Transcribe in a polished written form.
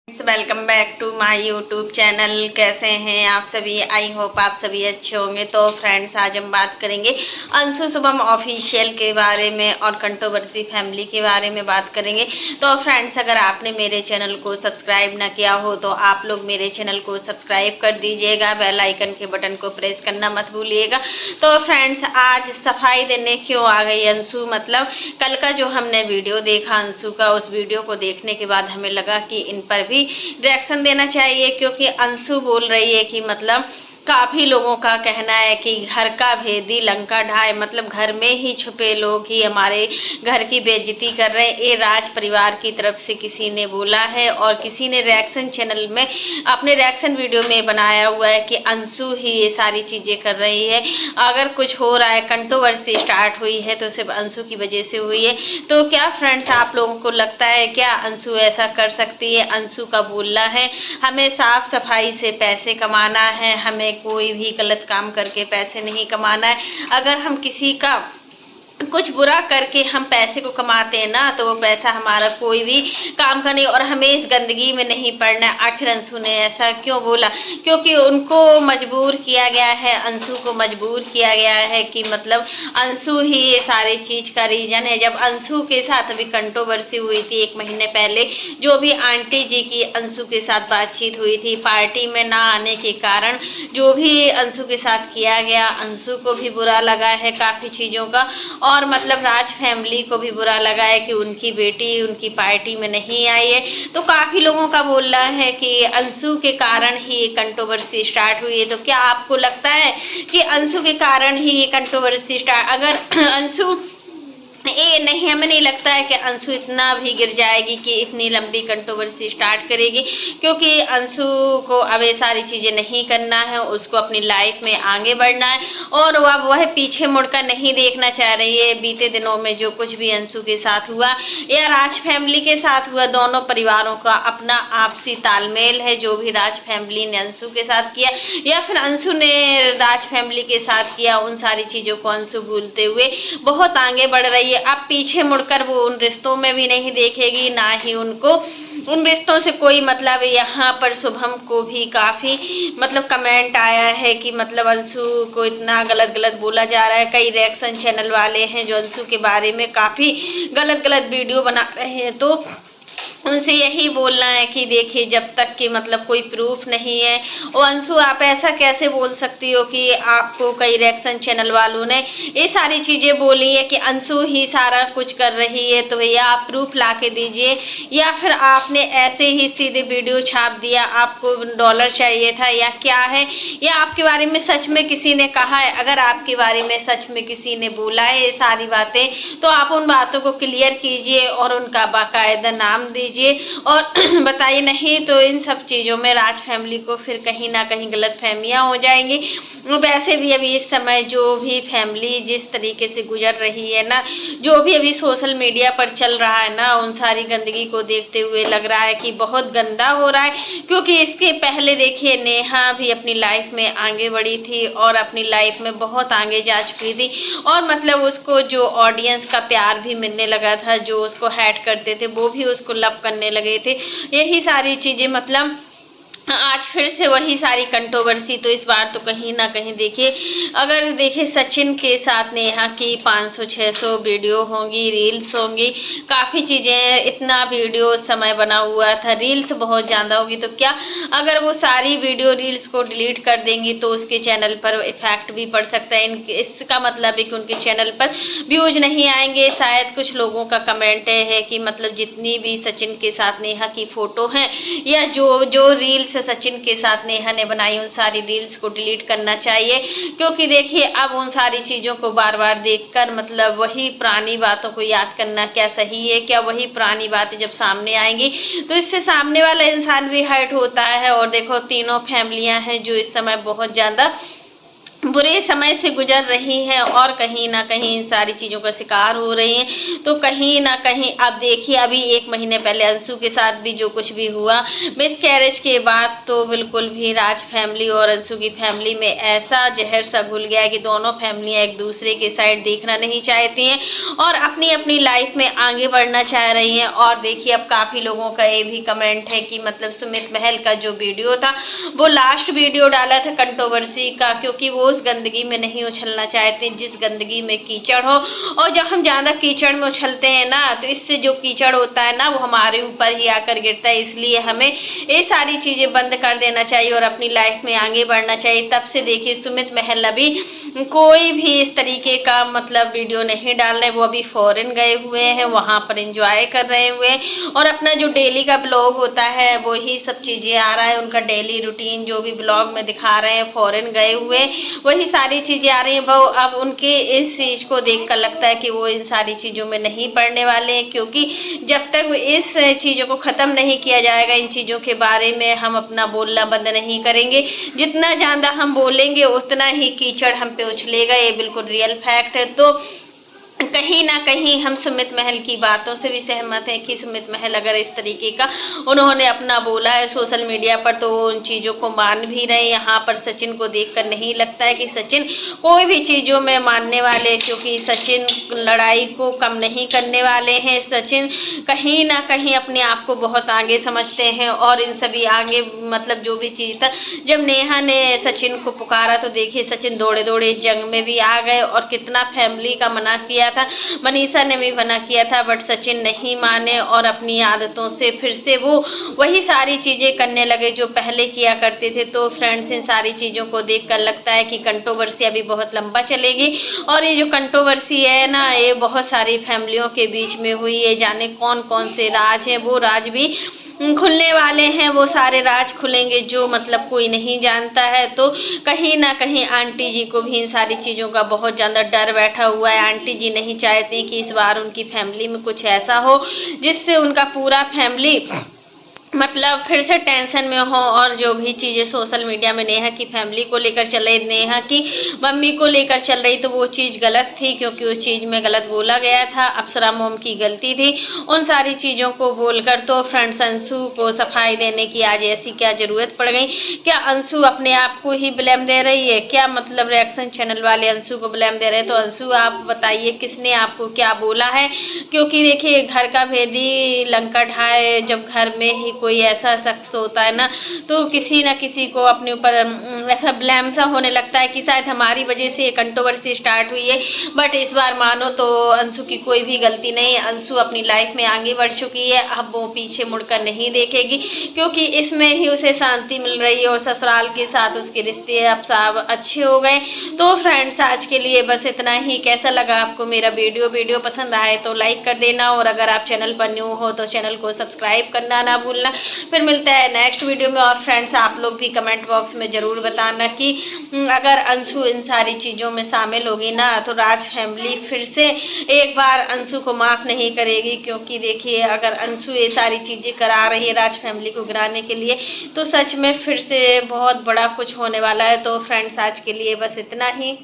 Welcome back to my YouTube channel. कैसे हैं आप सभी? आई होप आप सभी अच्छे होंगे। तो फ्रेंड्स, आज हम बात करेंगे अंशु शुभम ऑफिशियल के बारे में और कंट्रोवर्सी फैमिली के बारे में बात करेंगे। तो फ्रेंड्स, अगर आपने मेरे चैनल को सब्सक्राइब ना किया हो तो आप लोग मेरे चैनल को सब्सक्राइब कर दीजिएगा, बेल आइकन के बटन को प्रेस करना मत भूलिएगा। तो फ्रेंड्स, आज सफाई देने क्यों आ गई अंशु? मतलब कल का जो हमने वीडियो देखा अंशु का, उस वीडियो को देखने के बाद हमें लगा कि इन पर भी रिएक्शन देना चाहिए, क्योंकि अंशु बोल रही है कि मतलब काफी लोगों का कहना है कि घर का भेदी लंका ढाए, मतलब घर में ही छुपे लोग ही हमारे घर की बेइज्जती कर रहे हैं। ये राज परिवार की तरफ से किसी ने बोला है और किसी ने रिएक्शन चैनल में अपने रिएक्शन वीडियो में बनाया हुआ है कि अंशु ही ये सारी चीजें कर रही है। अगर कुछ हो रहा है, कंट्रोवर्सी स्टार्ट हुई है तो सिर्फ अंशु की वजह से हुई है। तो क्या फ्रेंड्स, आप लोगों को लगता है क्या अंशु ऐसा कर सकती है? अंशु का बोलना है हमें साफ सफाई से पैसे कमाना है, हमें कोई भी गलत काम करके पैसे नहीं कमाना है। अगर हम किसी का कुछ बुरा करके हम पैसे को कमाते हैं ना, तो वो पैसा हमारा कोई भी काम का नहीं और हमें इस गंदगी में नहीं पड़ना है। आखिर अंशु ने ऐसा क्यों बोला? क्योंकि उनको मजबूर किया गया है, अंशु को मजबूर किया गया है कि मतलब अंशु ही ये सारी चीज का रीजन है। जब अंशु के साथ अभी कंट्रोवर्सी हुई थी 1 महीने पहले, जो भी आंटी जी की अंशु के साथ बातचीत हुई थी, पार्टी में ना आने के कारण जो भी अंशु के साथ किया गया, अंशु को भी बुरा लगा है काफी चीजों का, और मतलब राज फैमिली को भी बुरा लगा है कि उनकी बेटी उनकी पार्टी में नहीं आई है। तो काफी लोगों का बोलना है कि अंशु के कारण ही ये कंट्रोवर्सी स्टार्ट हुई है। तो क्या आपको लगता है कि अंशु के कारण ही ये कंट्रोवर्सी स्टार्ट? अगर अंशु ये नहीं, हमें नहीं लगता है कि अंशु इतना भी गिर जाएगी कि इतनी लंबी कंट्रोवर्सी स्टार्ट करेगी, क्योंकि अंशु को अब ये सारी चीजें नहीं करना है, उसको अपनी लाइफ में आगे बढ़ना है और अब वह पीछे मुड़कर नहीं देखना चाह रही है। बीते दिनों में जो कुछ भी अंशु के साथ हुआ या राज फैमिली के साथ हुआ, दोनों परिवारों का अपना आपसी तालमेल है। जो भी राज फैमिली ने अंशु के साथ किया या फिर अंशु ने राज फैमिली के साथ किया, उन सारी चीजों को अंशु भूलते हुए बहुत आगे बढ़ रही है। अब पीछे मुड़कर वो उन रिश्तों में भी नहीं देखेगी, ना ही उनको उन रिश्तों से कोई मतलब। यहाँ पर शुभम को भी काफी मतलब कमेंट आया है कि मतलब अंशु को इतना गलत गलत बोला जा रहा है। कई रिएक्शन चैनल वाले हैं जो अंशु के बारे में काफी गलत गलत वीडियो बना रहे हैं। तो उनसे यही बोलना है कि देखिए, जब तक कि मतलब कोई प्रूफ नहीं है, और अंशु आप ऐसा कैसे बोल सकती हो कि आपको कई रिएक्शन चैनल वालों ने ये सारी चीजें बोली है कि अंशु ही सारा कुछ कर रही है? तो भैया आप प्रूफ ला के दीजिए, या फिर आपने ऐसे ही सीधे वीडियो छाप दिया, आपको डॉलर चाहिए था या क्या है, या आपके बारे में सच में किसी ने कहा है? अगर आपके बारे में सच में किसी ने बोला है ये सारी बातें, तो आप उन बातों को क्लियर कीजिए और उनका बाकायदा नाम दीजिए और बताइए। नहीं तो इन सब चीजों में राज फैमिली को फिर कहीं ना कहीं गलत फहमियां हो जाएंगी। वैसे भी अभी इस समय जो भी फैमिली जिस तरीके से गुजर रही है ना, जो भी अभी सोशल मीडिया पर चल रहा है ना, उन सारी गंदगी को देखते हुए लग रहा है कि बहुत गंदा हो रहा है। क्योंकि इसके पहले देखिए, नेहा भी अपनी लाइफ में आगे बढ़ी थी और अपनी लाइफ में बहुत आगे जा चुकी थी, और मतलब उसको जो ऑडियंस का प्यार भी मिलने लगा था, जो उसको हैट करते थे वो भी उसको लव करने लगे थे। यही सारी चीजें मतलब आज फिर से वही सारी कंट्रोवर्सी। तो इस बार तो कहीं ना कहीं देखिए, अगर देखिए सचिन के साथ नेहा की 500-600 वीडियो होंगी, रील्स होंगी, काफ़ी चीज़ें, इतना वीडियो समय बना हुआ था, रील्स बहुत ज़्यादा होगी। तो क्या अगर वो सारी वीडियो रील्स को डिलीट कर देंगी तो उसके चैनल पर इफेक्ट भी पड़ सकता है। इसका मतलब है कि उनके चैनल पर व्यूज नहीं आएंगे। शायद कुछ लोगों का कमेंट है कि मतलब जितनी भी सचिन के साथ नेहा की फ़ोटो हैं या जो रील्स सचिन के साथ नेहा ने बनाई, उन सारी रील्स को डिलीट करना चाहिए। क्योंकि देखिए, अब उन सारी चीज़ों को बार बार देखकर मतलब वही पुरानी बातों को याद करना क्या सही है? क्या वही पुरानी बातें जब सामने आएंगी तो इससे सामने वाला इंसान भी हर्ट होता है। और देखो, तीनों फैमिलियां हैं जो इस समय बहुत ज़्यादा बुरे समय से गुजर रही हैं और कहीं ना कहीं इन सारी चीज़ों का शिकार हो रही हैं। तो कहीं ना कहीं अब देखिए, अभी 1 महीने पहले अंशु के साथ भी जो कुछ भी हुआ मिसकैरेज के बाद, तो बिल्कुल भी राज फैमिली और अंशु की फैमिली में ऐसा जहर सा घुल गया है कि दोनों फैमिलियां एक दूसरे के साइड देखना नहीं चाहती हैं और अपनी अपनी लाइफ में आगे बढ़ना चाह रही हैं। और देखिए, अब काफ़ी लोगों का ये भी कमेंट है कि मतलब सुमित महल का जो वीडियो था वो लास्ट वीडियो डाला था कंट्रोवर्सी का, क्योंकि वो उस गंदगी में नहीं उछलना चाहते जिस गंदगी में कीचड़ हो। और जब हम ज़्यादा कीचड़ में उछलते हैं ना, तो इससे जो कीचड़ होता है ना वो हमारे ऊपर ही आकर गिरता है। इसलिए हमें ये सारी चीज़ें बंद कर देना चाहिए और अपनी लाइफ में आगे बढ़ना चाहिए। तब से देखिए, सुमित महल अभी कोई भी इस तरीके का मतलब वीडियो नहीं डाल रहे। वो अभी फॉरेन गए हुए हैं, वहाँ पर एंजॉय कर रहे हुए और अपना जो डेली का ब्लॉग होता है वही सब चीज़ें आ रहा है। उनका डेली रूटीन जो भी ब्लॉग में दिखा रहे हैं, फॉरेन गए हुए वही सारी चीज़ें आ रही हैं। वो अब उनके इस चीज़ को देखकर लगता है कि वो इन सारी चीज़ों में नहीं पड़ने वाले हैं, क्योंकि जब तक इस चीज़ों को ख़त्म नहीं किया जाएगा, इन चीज़ों के बारे में हम अपना बोलना बंद नहीं करेंगे। जितना ज़्यादा हम बोलेंगे उतना ही कीचड़ हम पे उछलेगा। ये बिल्कुल रियल फैक्ट है। तो कहीं ना कहीं हम सुमित महल की बातों से भी सहमत हैं कि सुमित महल अगर इस तरीके का उन्होंने अपना बोला है सोशल मीडिया पर, तो वो उन चीज़ों को मान भी रहे हैं। यहाँ पर सचिन को देखकर नहीं लगता है कि सचिन कोई भी चीज़ों में मानने वाले, क्योंकि सचिन लड़ाई को कम नहीं करने वाले हैं। सचिन कहीं ना कहीं अपने आप को बहुत आगे समझते हैं और इन सभी आगे मतलब जो भी चीज़ था, जब नेहा ने सचिन को पुकारा तो देखिए सचिन दौड़े दौड़े जंग में भी आ गए और कितना फैमिली का मना किया था। मनीषा ने भी मना किया था, बट सचिन नहीं माने और अपनी आदतों से फिर से वो वही सारी चीज़ें करने लगे जो पहले किया करते थे। तो फ्रेंड्स, इन सारी चीज़ों को देखकर लगता है कि कंट्रोवर्सी अभी बहुत लंबा चलेगी और ये जो कंट्रोवर्सी है ना, ये बहुत सारी फैमिलियों के बीच में हुई है। जाने कौन कौन से राज हैं, वो राज भी खुलने वाले हैं। वो सारे राज खुलेंगे जो मतलब कोई नहीं जानता है। तो कहीं ना कहीं आंटी जी को भी इन सारी चीज़ों का बहुत ज़्यादा डर बैठा हुआ है। आंटी जी नहीं चाहती कि इस बार उनकी फैमिली में कुछ ऐसा हो जिससे उनका पूरा फैमिली मतलब फिर से टेंशन में हो। और जो भी चीज़ें सोशल मीडिया में नेहा की फैमिली को लेकर चल रही, नेहा की मम्मी को लेकर चल रही, तो वो चीज़ गलत थी, क्योंकि उस चीज़ में गलत बोला गया था। अप्सरा मोम की गलती थी उन सारी चीज़ों को बोलकर। तो फ्रेंड्स, अंशु को सफाई देने की आज ऐसी क्या ज़रूरत पड़ गई? क्या अंशु अपने आप को ही ब्लेम दे रही है? क्या मतलब रिएक्शन चैनल वाले अंशु को ब्लेम दे रहे हैं? तो अंशु, आप बताइए किसने आपको क्या बोला है? क्योंकि देखिए, घर का भेदी लंका ढाए। जब घर में ही कोई ऐसा शख्स होता है ना, तो किसी ना किसी को अपने ऊपर ऐसा ब्लेम सा होने लगता है कि शायद हमारी वजह से ये कंट्रोवर्सी स्टार्ट हुई है। बट इस बार मानो तो अंशु की कोई भी गलती नहीं है। अंशु अपनी लाइफ में आगे बढ़ चुकी है, अब वो पीछे मुड़कर नहीं देखेगी, क्योंकि इसमें ही उसे शांति मिल रही है और ससुराल के साथ उसके रिश्ते अब सब अच्छे हो गए। तो फ्रेंड्स, आज के लिए बस इतना ही। कैसा लगा आपको मेरा वीडियो पसंद आए तो लाइक कर देना और अगर आप चैनल पर न्यू हो तो चैनल को सब्सक्राइब करना ना भूलना। फिर मिलता है नेक्स्ट वीडियो में। और फ्रेंड्स, आप लोग भी कमेंट बॉक्स में ज़रूर बताना कि अगर अंशु इन सारी चीज़ों में शामिल होगी ना, तो राज फैमिली फिर से एक बार अंशु को माफ़ नहीं करेगी। क्योंकि देखिए, अगर अंशु ये सारी चीज़ें करा रही है राज फैमिली को गिराने के लिए, तो सच में फिर से बहुत बड़ा कुछ होने वाला है। तो फ्रेंड्स, आज के लिए बस इतना ही।